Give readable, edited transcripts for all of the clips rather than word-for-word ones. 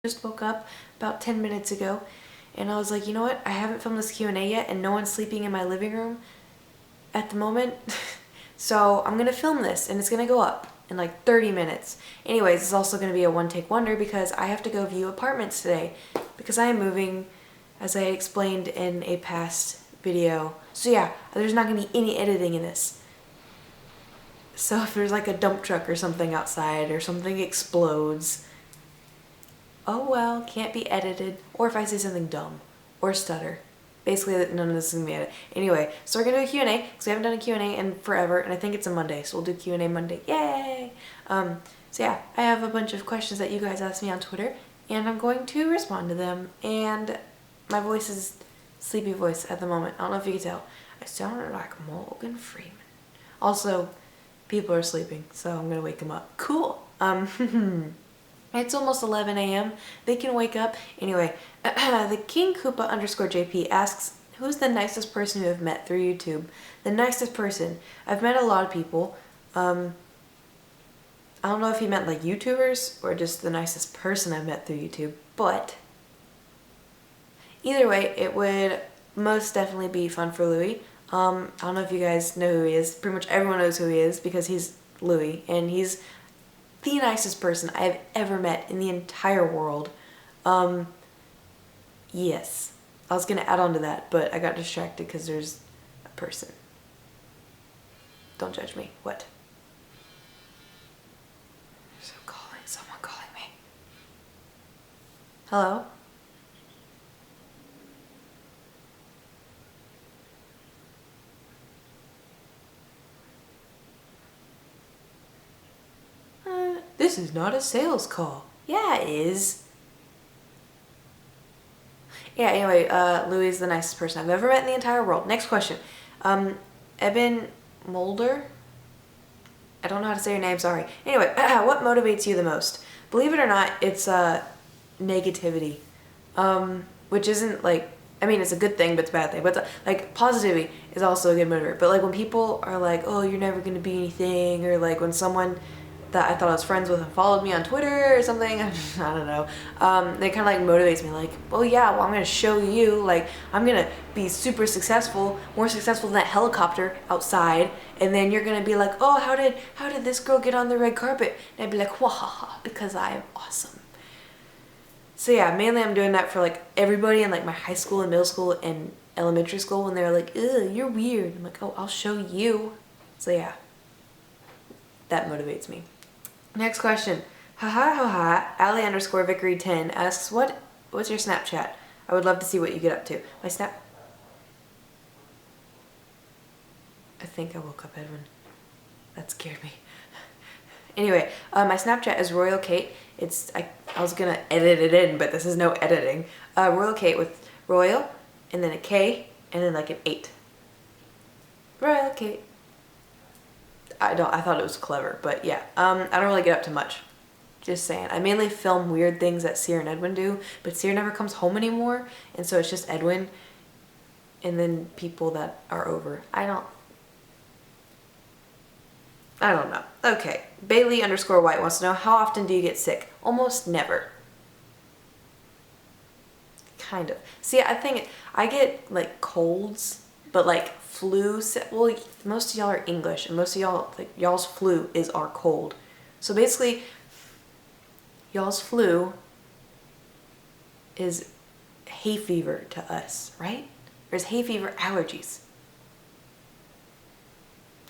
Just woke up about 10 minutes ago and I was like, you know what? I haven't filmed this Q&A yet and no one's sleeping in my living room at the moment. So I'm gonna film this and it's gonna go up in like 30 minutes. Anyways, it's also gonna be a one-take wonder because I have to go view apartments today because I am moving, as I explained in a past video. So yeah, there's not gonna be any editing in this. So if there's like a dump truck or something outside or something explodes, oh well, can't be edited. Or if I say something dumb or stutter. Basically, none of this is gonna be edited. Anyway, so we're gonna do a Q&A because we haven't done a Q&A in forever, and I think it's a Monday, so we'll do Q&A Monday. Yay! So yeah, I have a bunch of questions that you guys asked me on Twitter, and I'm going to respond to them. And my voice is sleepy voice at the moment. I don't know if you can tell. I sound like Morgan Freeman. Also, people are sleeping, so I'm gonna wake them up. Cool. It's almost 11 a.m. They can wake up. Anyway, the King Koopa _JP asks, who's the nicest person you have met through YouTube? The nicest person. I've met a lot of people. I don't know if he meant like YouTubers or just the nicest person I've met through YouTube, but either way, it would most definitely be fun for Louis. I don't know if you guys know who he is. Pretty much everyone knows who he is because he's Louis, and he's the nicest person I've ever met in the entire world. Yes. I was gonna add on to that, but I got distracted because there's a person. Don't judge me. What? Someone calling me. Hello? This is not a sales call. Yeah, it is. Yeah, anyway, Louis is the nicest person I've ever met in the entire world. Next question. Eben Mulder? I don't know how to say your name, sorry. Anyway, what motivates you the most? Believe it or not, it's negativity. Which isn't like, I mean, it's a good thing, but it's a bad thing. But like, positivity is also a good motivator. But like when people are like, oh, you're never gonna be anything, or like when someone that I thought I was friends with and followed me on Twitter or something, I don't know, they kind of like motivates me, like, oh yeah, well I'm gonna show you, like, I'm gonna be super successful, more successful than that helicopter outside, and then you're gonna be like, oh, how did this girl get on the red carpet? And I'd be like, wahaha, because I am awesome. So yeah, mainly I'm doing that for like everybody in like my high school and middle school and elementary school when they're like, ugh, you're weird. I'm like, oh, I'll show you. So yeah, that motivates me. Next question. Ali _Vickery 10 asks, what's your Snapchat? I would love to see what you get up to. My Snap... I think I woke up Edwin. That scared me. Anyway, my Snapchat is Royal Kate. I was gonna edit it in, but this is no editing. Royal Kate with Royal, and then a K, and then like an 8. Royal Kate. I thought it was clever, but yeah. I don't really get up to much. Just saying. I mainly film weird things that Seer and Edwin do, but Seer never comes home anymore, and so it's just Edwin and then people that are over. I don't know. Okay. Bailey _White wants to know, how often do you get sick? Almost never. Kind of. See, I think I get like colds, but like flu, well, most of y'all are English, and most of y'all, like, y'all's flu is our cold. So basically, y'all's flu is hay fever to us, right? Or is hay fever allergies?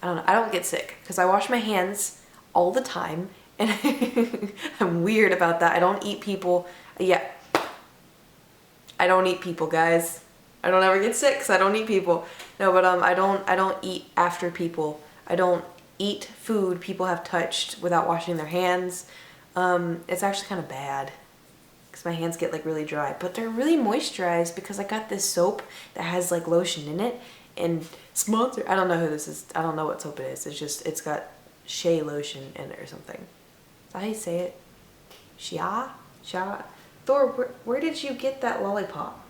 I don't know. I don't get sick because I wash my hands all the time, and I'm weird about that. I don't eat people. Yeah. I don't eat people, guys. I don't ever get sick because I don't eat people. No, but I don't eat after people. I don't eat food people have touched without washing their hands. It's actually kind of bad because my hands get like really dry, but they're really moisturized because I got this soap that has like lotion in it, and sponsor. I don't know who this is. I don't know what soap it is. It's got shea lotion in it or something. Is that how you say it? Shea? Thor, where did you get that lollipop?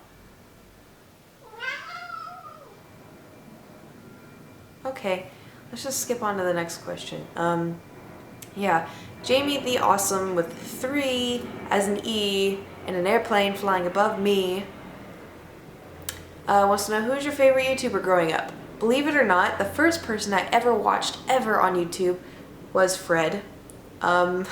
Okay, let's just skip on to the next question. Yeah, Jamie the Awesome with 3 as an E and an airplane flying above me. Wants to know, who's your favorite YouTuber growing up? Believe it or not, the first person I ever watched ever on YouTube was Fred. I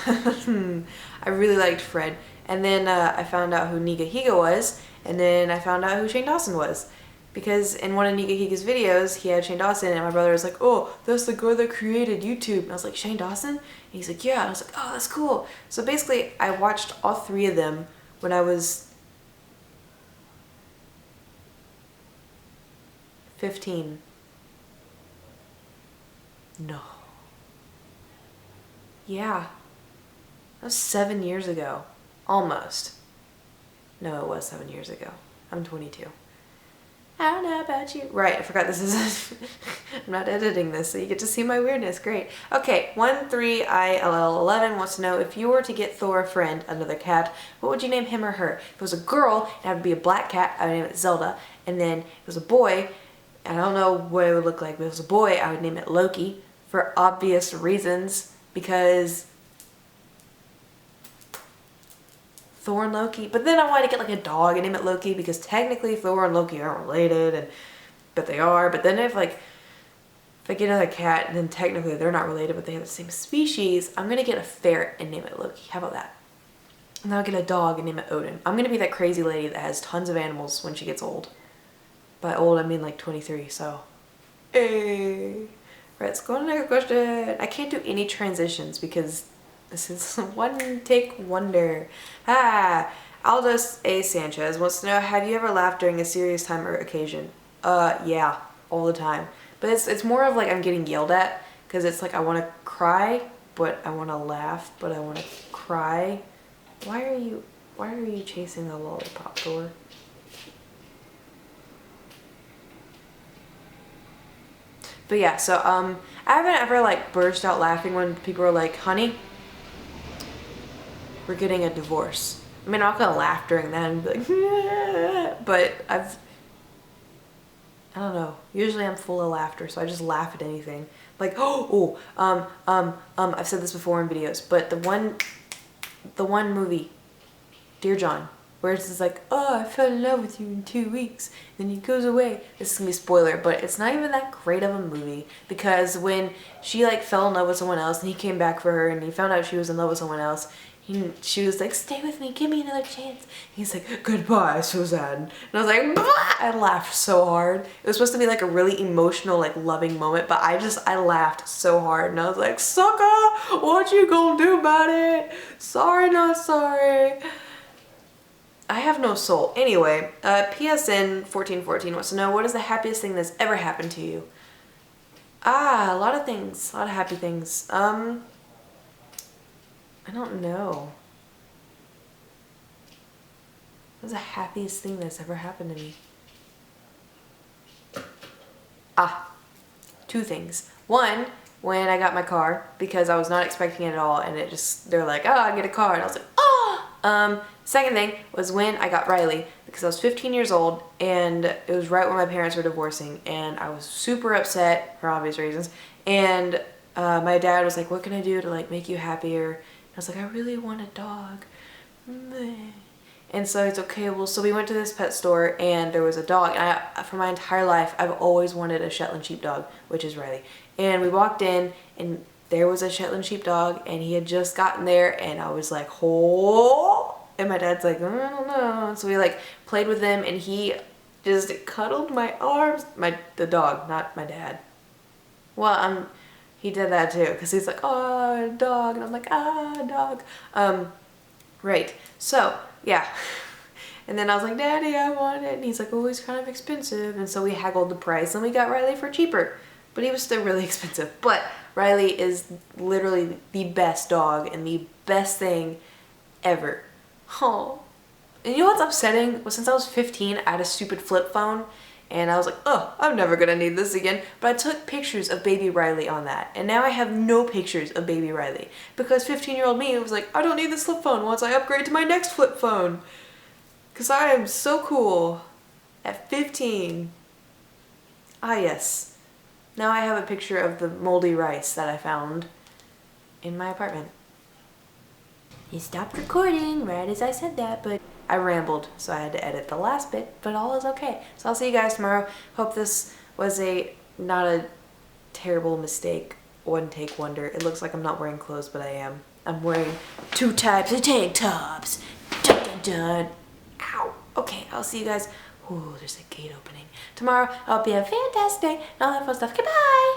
really liked Fred. And then I found out who Niga Higa was, and then I found out who Shane Dawson was. Because in one of Niga Higa's videos, he had Shane Dawson, and my brother was like, oh, that's the girl that created YouTube. And I was like, Shane Dawson? And he's like, yeah. And I was like, oh, that's cool. So basically, I watched all three of them when I was 15. No. Yeah. That was 7 years ago. Almost. No, it was 7 years ago. I'm 22. I don't know about you. Right, I forgot this is... I'm not editing this, so you get to see my weirdness. Great. Okay, 13ILL11 wants to know, if you were to get Thor a friend, another cat, what would you name him or her? If it was a girl, it would be a black cat, I would name it Zelda. And then if it was a boy, I don't know what it would look like, but if it was a boy, I would name it Loki, for obvious reasons, because Thor and Loki. But then I wanted to get like a dog and name it Loki, because technically Thor and Loki aren't related, but they are. But then if I get another cat, then technically they're not related, but they have the same species, I'm gonna get a ferret and name it Loki. How about that? And then I'll get a dog and name it Odin. I'm gonna be that crazy lady that has tons of animals when she gets old. By old, I mean like 23, so. Hey. Right, let's go on to the next question. I can't do any transitions because this is one take wonder. Aldous A. Sanchez wants to know, have you ever laughed during a serious time or occasion? Yeah, all the time. But it's more of like I'm getting yelled at, because it's like I want to cry, but I want to laugh, but I want to cry. Why are you chasing the lollipop, Thor? But yeah, so I haven't ever like burst out laughing when people are like, honey, we're getting a divorce. I mean, I'm not gonna laugh during that and be like, yeah, but I don't know. Usually I'm full of laughter, so I just laugh at anything. Like, I've said this before in videos, but the one movie, Dear John, where it's just like, oh, I fell in love with you in 2 weeks, then he goes away. This is gonna be a spoiler, but it's not even that great of a movie, because when she like fell in love with someone else and he came back for her and he found out she was in love with someone else, she was like, stay with me, give me another chance. He's like, goodbye, Suzanne. And I was like, bah! I laughed so hard. It was supposed to be like a really emotional, like loving moment, but I laughed so hard, and I was like, sucker, what you gonna do about it? Sorry, not sorry. I have no soul. Anyway, PSN 1414 wants to know, what is the happiest thing that's ever happened to you? A lot of things. A lot of happy things. I don't know. What's the happiest thing that's ever happened to me? Two things. One, when I got my car, because I was not expecting it at all, and they're like, oh, I get a car, and I was like, oh! Second thing was when I got Riley, because I was 15 years old, and it was right when my parents were divorcing, and I was super upset for obvious reasons, and my dad was like, what can I do to like make you happier? And I was like, I really want a dog. And so it's okay, well, so we went to this pet store, and there was a dog, and for my entire life, I've always wanted a Shetland sheepdog, which is Riley. And we walked in, and there was a Shetland sheepdog, and he had just gotten there, and I was like, oh, and my dad's like, I don't know. So we like played with him, and he just cuddled my arms, the dog, not my dad. Well, he did that too, because he's like, oh, dog, and I'm like, dog. Right, so, yeah. And then I was like, Daddy, I want it, and he's like, oh, he's kind of expensive, and so we haggled the price, and we got Riley for cheaper, but he was still really expensive. But Riley is literally the best dog, and the best thing ever. Oh. And you know what's upsetting? Well, since I was 15, I had a stupid flip phone, and I was like, oh, I'm never gonna need this again. But I took pictures of baby Riley on that, and now I have no pictures of baby Riley, because 15-year-old me was like, I don't need this flip phone once I upgrade to my next flip phone, because I am so cool at 15. Yes. Now I have a picture of the moldy rice that I found in my apartment. He stopped recording right as I said that, but I rambled, so I had to edit the last bit, but all is okay. So I'll see you guys tomorrow. Hope this was not a terrible mistake. One take wonder. It looks like I'm not wearing clothes, but I am. I'm wearing 2 types of tank tops. Dun dun dun. Ow. Okay, I'll see you guys. Ooh, there's a gate opening. Tomorrow, I hope you have a fantastic day and all that fun stuff. Goodbye!